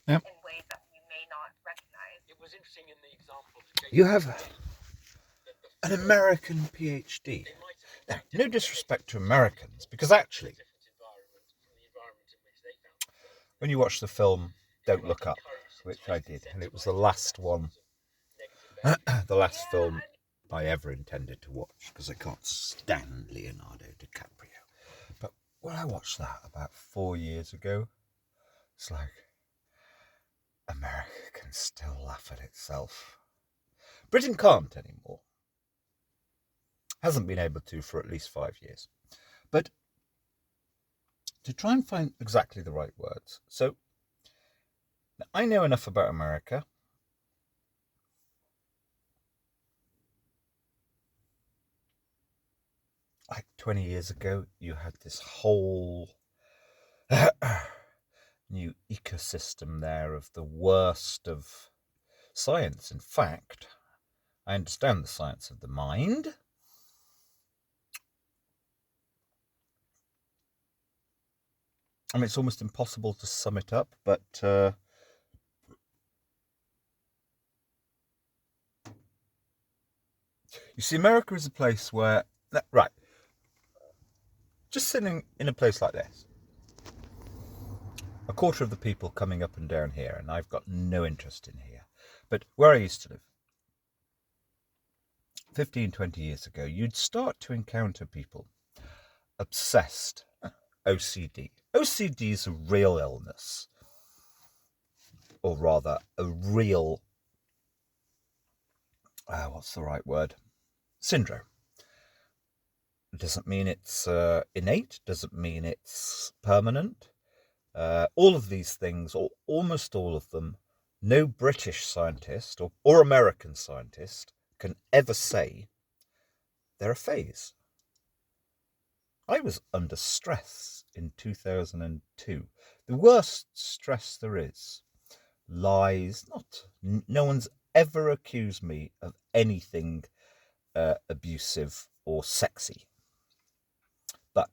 Yeah. in ways that you may not recognize. It was interesting in the example. You have an American PhD. Now, no disrespect to Americans, because actually, when you watch the film Don't Look Up, which I did, and it was the last one, the last film I ever intended to watch, because I can't stand Leonardo DiCaprio. But when I watched that about 4 years ago, it's like, America can still laugh at itself. Britain can't anymore. Hasn't been able to for at least 5 years. But to try and find exactly the right words. So, I know enough about America. Like 20 years ago, you had this whole new ecosystem there of the worst of science. In fact, I understand the science of the mind. I mean, it's almost impossible to sum it up, but you see, America is a place where, right, just sitting in a place like this, a quarter of the people coming up and down here, and I've got no interest in here, but where I used to live, 15, 20 years ago, you'd start to encounter people obsessed. OCD. OCD is a real illness, or rather, a real, what's the right word? Syndrome. It doesn't mean it's innate, doesn't mean it's permanent. All of these things, or almost all of them, no British scientist or American scientist can ever say they're a phase. I was under stress in 2002. The worst stress there is. Lies, no one's ever accused me of anything abusive or sexy. But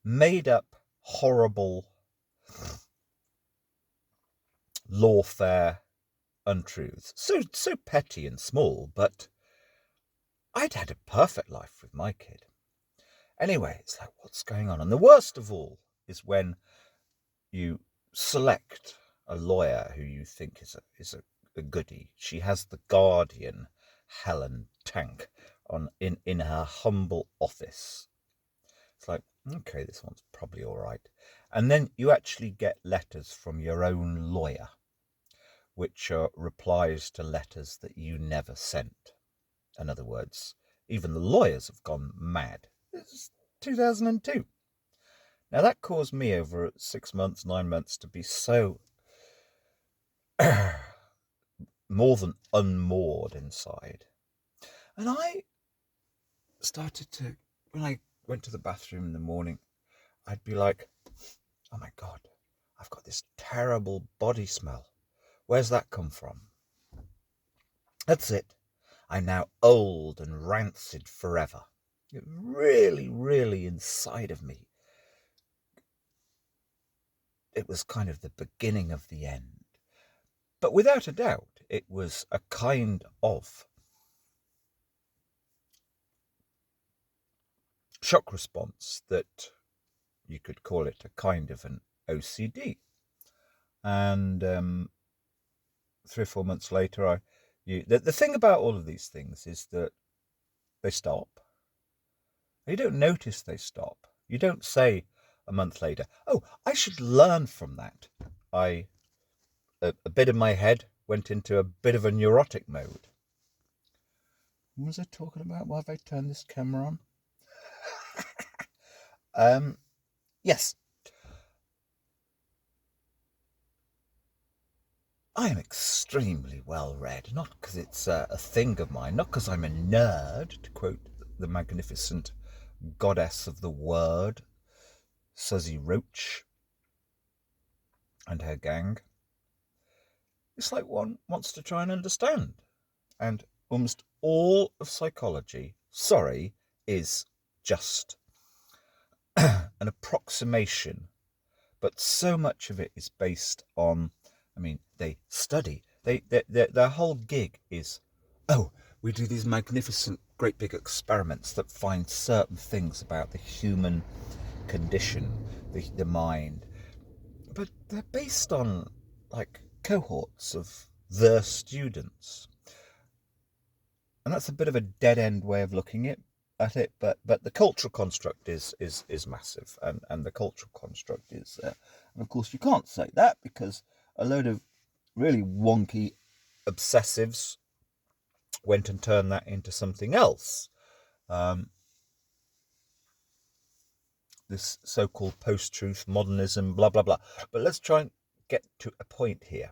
made up, horrible, lawfare untruths. So petty and small, but I'd had a perfect life with my kid. Anyway, it's like, what's going on? And the worst of all is when you select a lawyer who you think is a goodie. She has the Guardian Helen Tank in her humble office. It's like, okay, this one's probably all right. And then you actually get letters from your own lawyer, which are replies to letters that you never sent. In other words, even the lawyers have gone mad. It's 2002. Now, that caused me over 6 months, 9 months to be so more than unmoored inside. And I started to, when I went to the bathroom in the morning, I'd be like, oh my God, I've got this terrible body smell. Where's that come from? That's it. I'm now old and rancid forever. It really, really inside of me. It was kind of the beginning of the end. But without a doubt, it was a kind of shock response that you could call it a kind of an OCD. And 3 or 4 months later, the thing about all of these things is that they stop. You don't notice they stop. You don't say a month later, oh, I should learn from that. A bit of my head went into a bit of a neurotic mode. What was I talking about? Why have I turned this camera on? Yes. I am extremely well read, not because it's a thing of mine, not because I'm a nerd, to quote the magnificent goddess of the word, Suzy Roach, and her gang. It's like one wants to try and understand. And almost all of psychology, is just an approximation, but so much of it is based on I mean, they study. Their whole gig is, oh, we do these magnificent, great big experiments that find certain things about the human condition, the mind. But they're based on, like, cohorts of the students. And that's a bit of a dead-end way of looking at it, but the cultural construct is massive, and the cultural construct is, and of course you can't say that because a load of really wonky obsessives went and turned that into something else. This so-called post-truth modernism, blah blah blah. But let's try and get to a point here.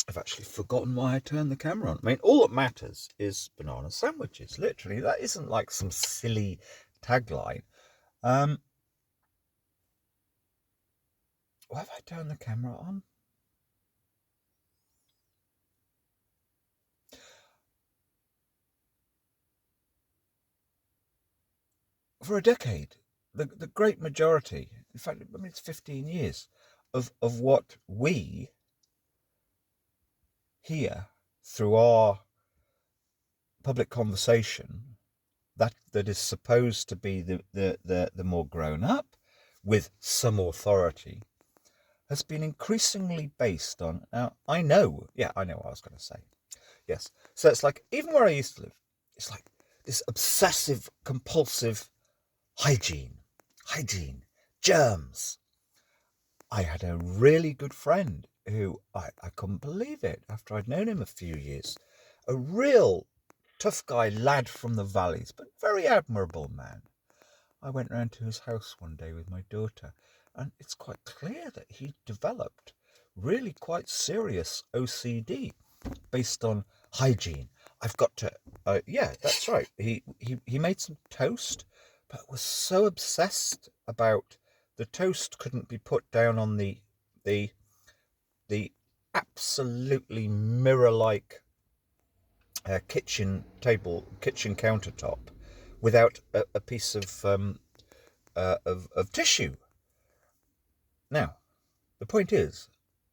I've actually forgotten why I turned the camera on. I mean, all that matters is banana sandwiches. Literally, that isn't like some silly tagline. Why have I turned the camera on? For a decade, the great majority, in fact, I mean, it's 15 years, of what we hear through our public conversation, that is supposed to be the more grown up, with some authority, has been increasingly based on, now I know what I was going to say. Yes. So it's like, even where I used to live, it's like this obsessive, compulsive hygiene, germs. I had a really good friend who, I couldn't believe it after I'd known him a few years. A real tough guy, lad from the valleys, but very admirable man. I went round to his house one day with my daughter, and it's quite clear that he developed really quite serious OCD based on hygiene. I've got to, yeah, that's right. He made some toast, but was so obsessed about the toast couldn't be put down on the absolutely mirror-like kitchen countertop without a piece of tissue. Now, the point is,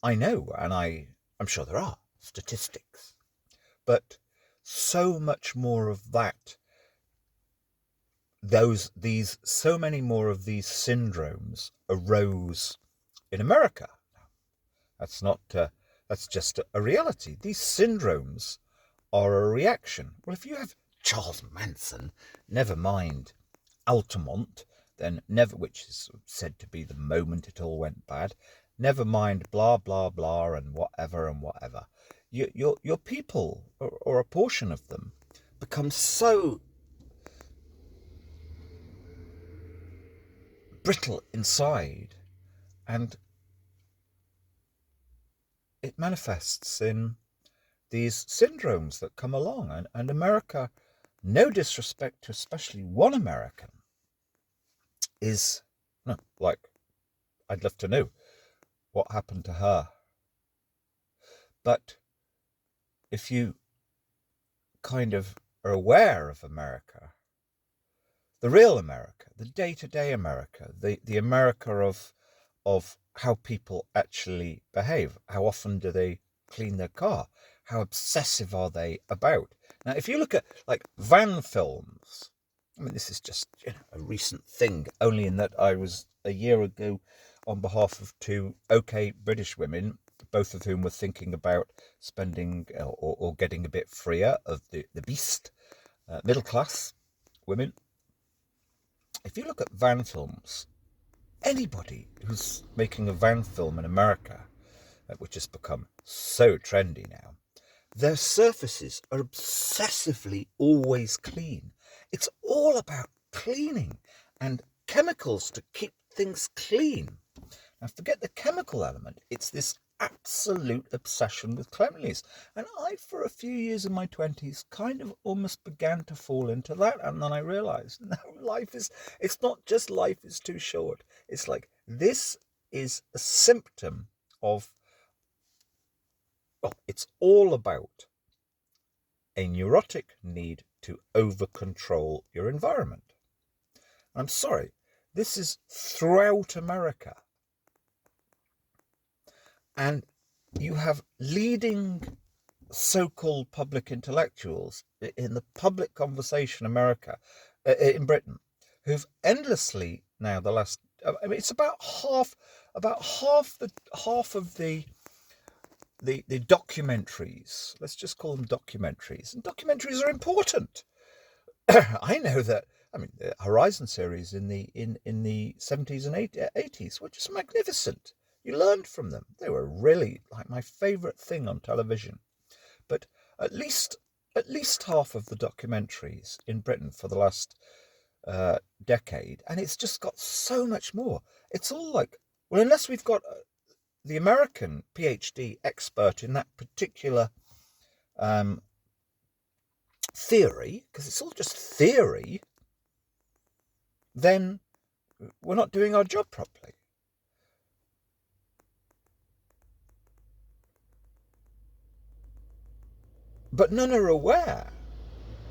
I know, and I'm sure there are statistics, but so much more of that, so many more of these syndromes arose in America. That's not, that's just a reality. These syndromes are a reaction. Well, if you have Charles Manson, never mind Altamont, then never, which is said to be the moment it all went bad, never mind blah blah blah and whatever. Your people, or a portion of them, become so brittle inside, and it manifests in these syndromes that come along. And America, no disrespect to especially one American, is, no, like, I'd love to know what happened to her. But if you kind of are aware of America, the real America, the day-to-day America, the America of how people actually behave, how often do they clean their car, how obsessive are they about. Now, if you look at, like, van films, I mean, this is just, a recent thing, only in that I was a year ago on behalf of two okay British women, both of whom were thinking about spending or getting a bit freer of the beast, middle class women. If you look at van films, anybody who's making a van film in America, which has become so trendy now, their surfaces are obsessively always clean. It's all about cleaning and chemicals to keep things clean. Now, forget the chemical element. It's this absolute obsession with cleanliness. And I, for a few years in my 20s, kind of almost began to fall into that. And then I realized, no, it's not just life is too short. It's like, this is a symptom of, well, it's all about a neurotic need to over-control your environment. I'm sorry, this is throughout America. And you have leading so-called public intellectuals in the public conversation in Britain, who've endlessly now the last, I mean, it's about half of the documentaries. Let's just call them documentaries. And documentaries are important. I know that. I mean, the Horizon series in the 70s and 80s were just magnificent. You learned from them. They were really like my favourite thing on television. But at least half of the documentaries in Britain for the last decade, and it's just got so much more. It's all like, well, unless we've got the American PhD expert in that particular theory, because it's all just theory, then we're not doing our job properly. But none are aware.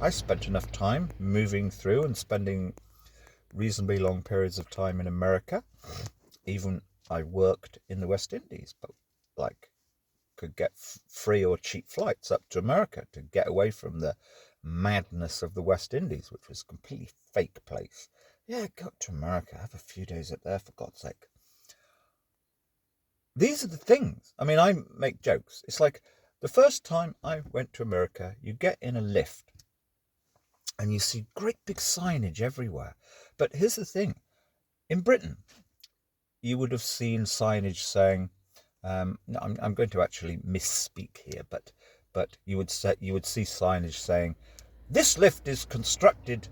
I spent enough time moving through and spending reasonably long periods of time in America. Even I worked in the West Indies, but like could get free or cheap flights up to America to get away from the madness of the West Indies, which was a completely fake place. Yeah, go to America, have a few days up there, for God's sake. These are the things. I mean, I make jokes. It's like the first time I went to America, you get in a lift and you see great big signage everywhere. But here's the thing. In Britain, you would have seen signage saying, no, I'm going to actually misspeak here, but you would see signage saying, this lift is constructed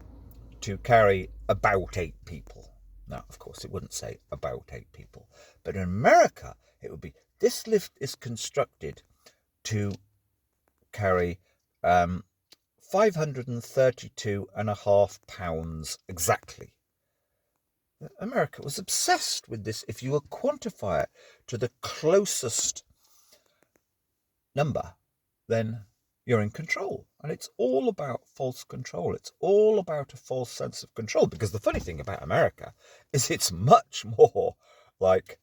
to carry about 8 people. Now, of course, it wouldn't say about 8 people, but in America, it would be, this lift is constructed to carry 532.5 pounds exactly. America was obsessed with this. If you will quantify it to the closest number, then you're in control. And it's all about false control. It's all about a false sense of control. Because the funny thing about America is it's much more like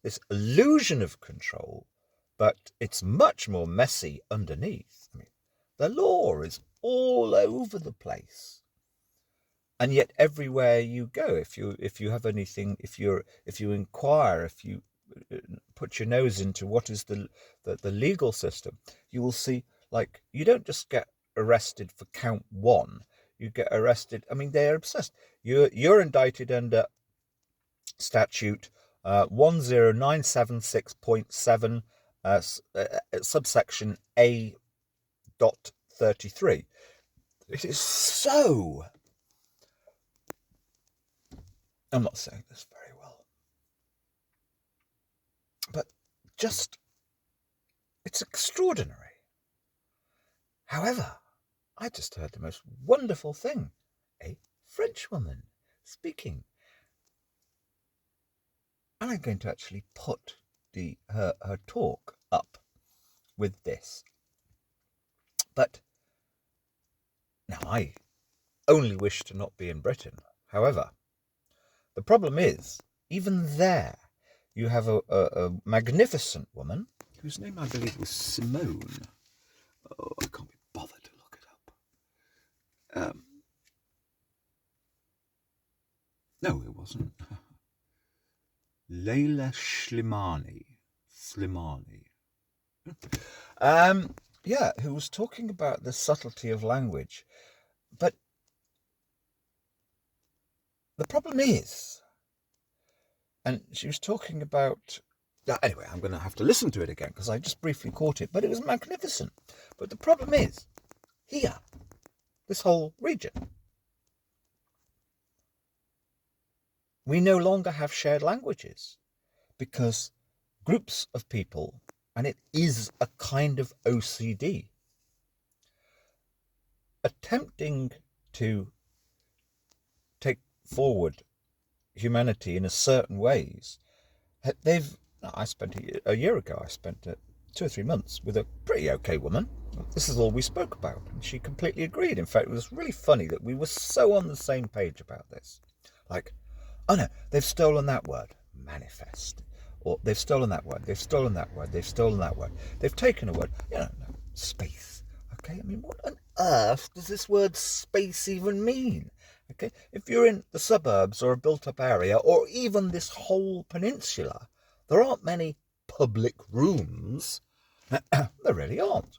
this illusion of control, but it's much more messy underneath. I mean, the law is all over the place. And yet everywhere you go, if you have anything, if you inquire, if you put your nose into what is the legal system, you will see, like, you don't just get arrested for count 1, you get arrested. I mean, they're obsessed. You're indicted under statute 10976.7 subsection A.33. It is so, I'm not saying this very well, but just, it's extraordinary. However, I just heard the most wonderful thing. A French woman speaking. And I'm going to actually put her talk up with this. But now I only wish to not be in Britain. However, the problem is, even there, you have a magnificent woman, whose name I believe was Simone. Oh, I can't be bothered to look it up. No, it wasn't. Leila Slimani. Yeah, who was talking about the subtlety of language. But the problem is, and she was talking about, anyway, I'm going to have to listen to it again because I just briefly caught it, but it was magnificent. But the problem is, here, this whole region, we no longer have shared languages because groups of people, and it is a kind of OCD, attempting to take forward humanity in a certain ways. I spent a year ago, I spent 2 or 3 months with a pretty okay woman. This is all we spoke about, and she completely agreed. In fact, it was really funny that we were so on the same page about this. Like, oh no, they've stolen that word, manifest. or they've stolen that word, they've stolen that word, they've stolen that word, they've taken a word, no, space. Okay, I mean, what on earth does this word space even mean? Okay, if you're in the suburbs or a built-up area, or even this whole peninsula, there aren't many public rooms. There really aren't.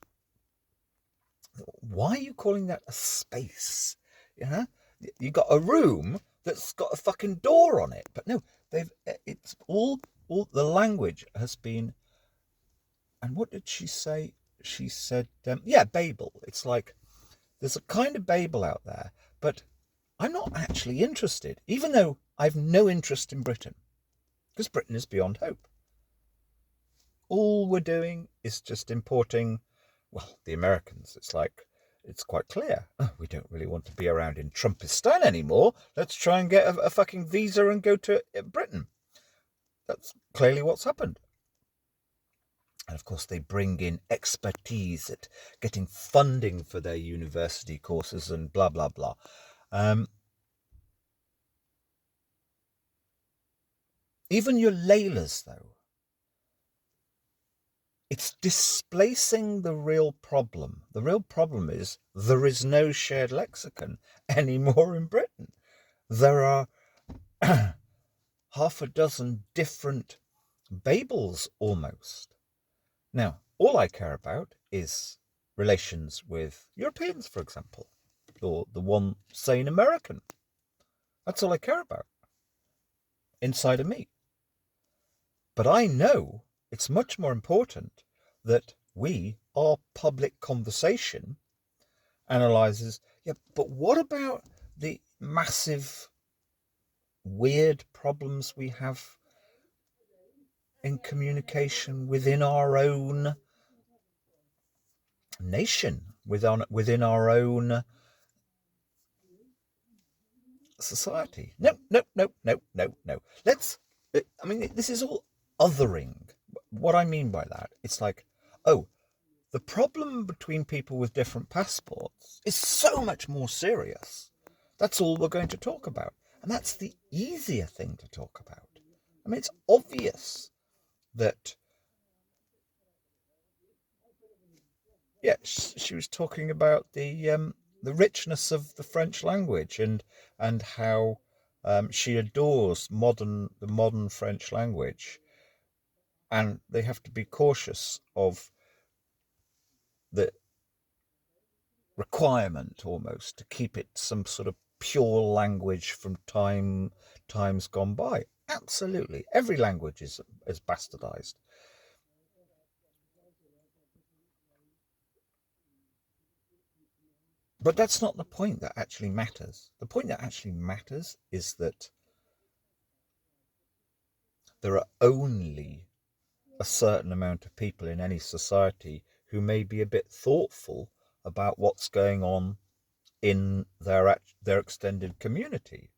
Why are you calling that a space? You got a room that's got a fucking door on it, but no, it's all the language has been. And what did she say? She said, yeah, Babel. It's like there's a kind of Babel out there, but I'm not actually interested, even though I've no interest in Britain, because Britain is beyond hope. All we're doing is just importing, well, the Americans. It's quite clear. We don't really want to be around in Trumpistan anymore. Let's try and get a fucking visa and go to Britain. That's clearly what's happened. And of course, they bring in expertise at getting funding for their university courses and blah, blah, blah. Even your Laylas, though, it's displacing the real problem. The real problem is there is no shared lexicon anymore in Britain. There are half a dozen different Babels almost. Now, all I care about is relations with Europeans, for example, or the one sane American. That's all I care about inside of me. But I know it's much more important that our public conversation analyzes, yeah, but what about the massive weird problems we have in communication within our own nation, within our own society? No. This is all othering. What I mean by that, it's like, oh, the problem between people with different passports is so much more serious. That's all we're going to talk about. And that's the easier thing to talk about. I mean, it's obvious that, yeah, she was talking about the richness of the French language and how she adores the modern French language, and they have to be cautious of the requirement almost to keep it some sort of pure language from times gone by. Absolutely, every language is bastardized. But that's not the point that actually matters. The point that actually matters is that there are only a certain amount of people in any society who may be a bit thoughtful about what's going on in their extended community.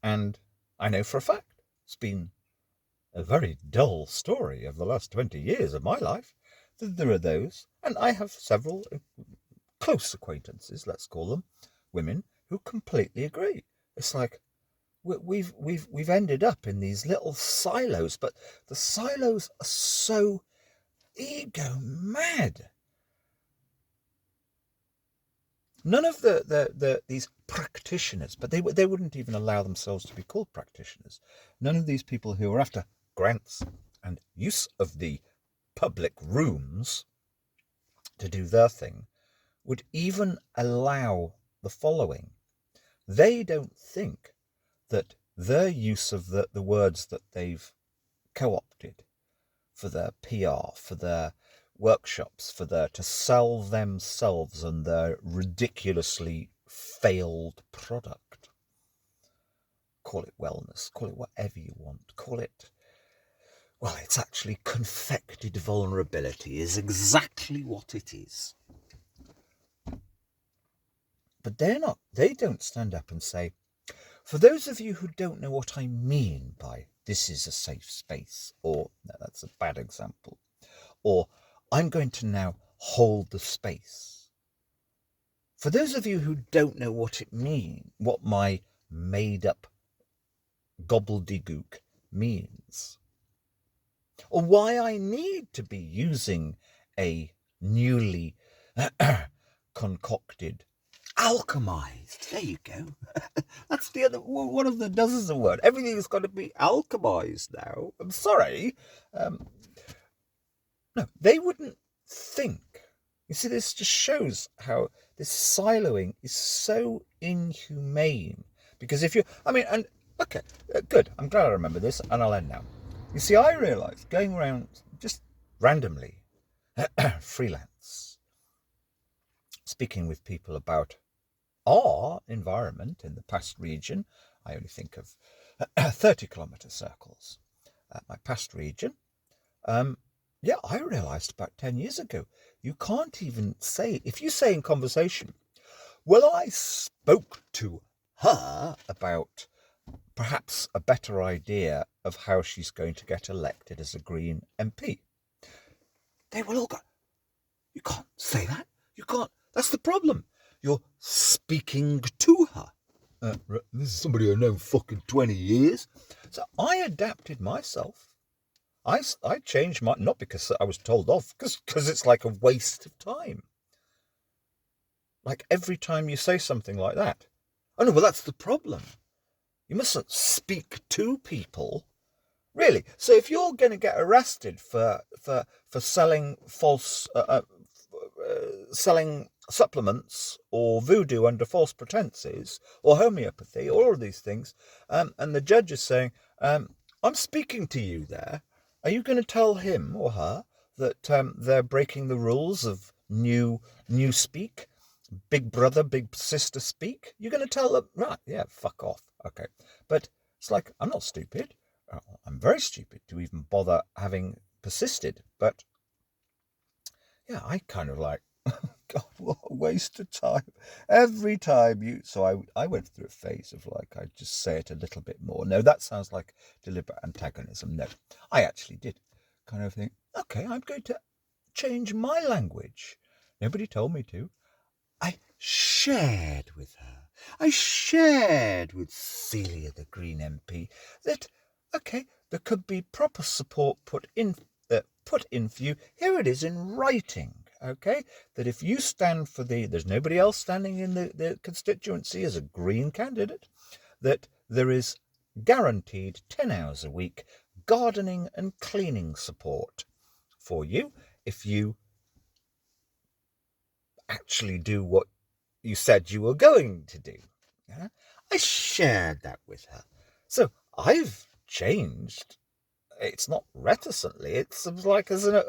And I know for a fact it's been a very dull story of the last 20 years of my life. There are those, and I have several close acquaintances, let's call them, women who completely agree. It's like we've ended up in these little silos, but the silos are so ego mad. None of these practitioners, but they wouldn't even allow themselves to be called practitioners. None of these people who are after grants and use of the public rooms to do their thing would even allow the following. They don't think that their use of the words that they've co-opted for their PR, for their workshops, to sell themselves and their ridiculously failed product. Call it wellness, call it whatever you want, call it, well, it's actually confected vulnerability is exactly what it is. But they don't stand up and say, for those of you who don't know what I mean by this is a safe space, or no, that's a bad example, or I'm going to now hold the space. For those of you who don't know what it means, what my made up gobbledygook means, or why I need to be using a newly concocted, alchemized. There you go. That's the other one of the dozens of words. Everything's got to be alchemized now. I'm sorry. No, they wouldn't think. You see, this just shows how this siloing is so inhumane. Because if you, and okay, good. I'm glad I remember this, and I'll end now. You see, I realised going around just randomly, freelance, speaking with people about our environment in the past region. I only think of 30-kilometre circles. My past region. Yeah, I realised about 10 years ago, you can't even say, if you say in conversation, well, I spoke to her about perhaps a better idea of how she's going to get elected as a Green MP. They will all go, you can't say that. You can't. That's the problem. You're speaking to her. This is somebody I've known fucking 20 years. So I adapted myself. I changed my, not because I was told off, because it's like a waste of time. Like every time you say something like that. Oh no, well that's the problem. You mustn't speak to people. Really. So if you're going to get arrested for selling false, selling supplements or voodoo under false pretenses or homeopathy, all of these things, and the judge is saying, I'm speaking to you there. Are you going to tell him or her that they're breaking the rules of new speak, big brother, big sister speak? You're going to tell them, right? Yeah, fuck off. Okay, but it's like, I'm not stupid. I'm very stupid to even bother having persisted. But yeah, I kind of like, God, what a waste of time. Every time you, so I went through a phase of like, I just say it a little bit more. No, that sounds like deliberate antagonism. No, I actually did kind of think, okay, I'm going to change my language. Nobody told me to. I shared with her. I shared with Celia, the Green MP, that, okay, there could be proper support put in for you. Here it is in writing. Okay, that if you stand for there's nobody else standing in the constituency as a Green candidate, that there is guaranteed 10 hours a week gardening and cleaning support for you if you actually do what you said you were going to do. Yeah? I shared that with her. So I've changed. It's not reticently, it's like as an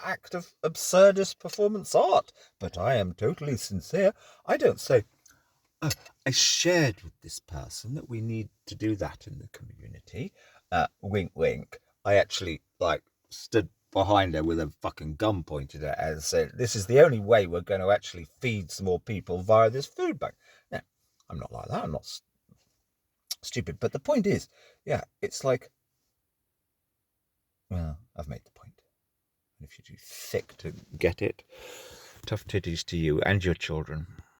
act of absurdist performance art. But I am totally sincere. I don't say, oh, I shared with this person that we need to do that in the community. Wink, wink. I actually stood behind her with a fucking gun pointed at her and said, this is the only way we're going to actually feed some more people via this food bank. Now, I'm not like that. I'm not stupid. But the point is, yeah, it's like, well, I've made the point. And if you're too thick to get it, tough titties to you and your children.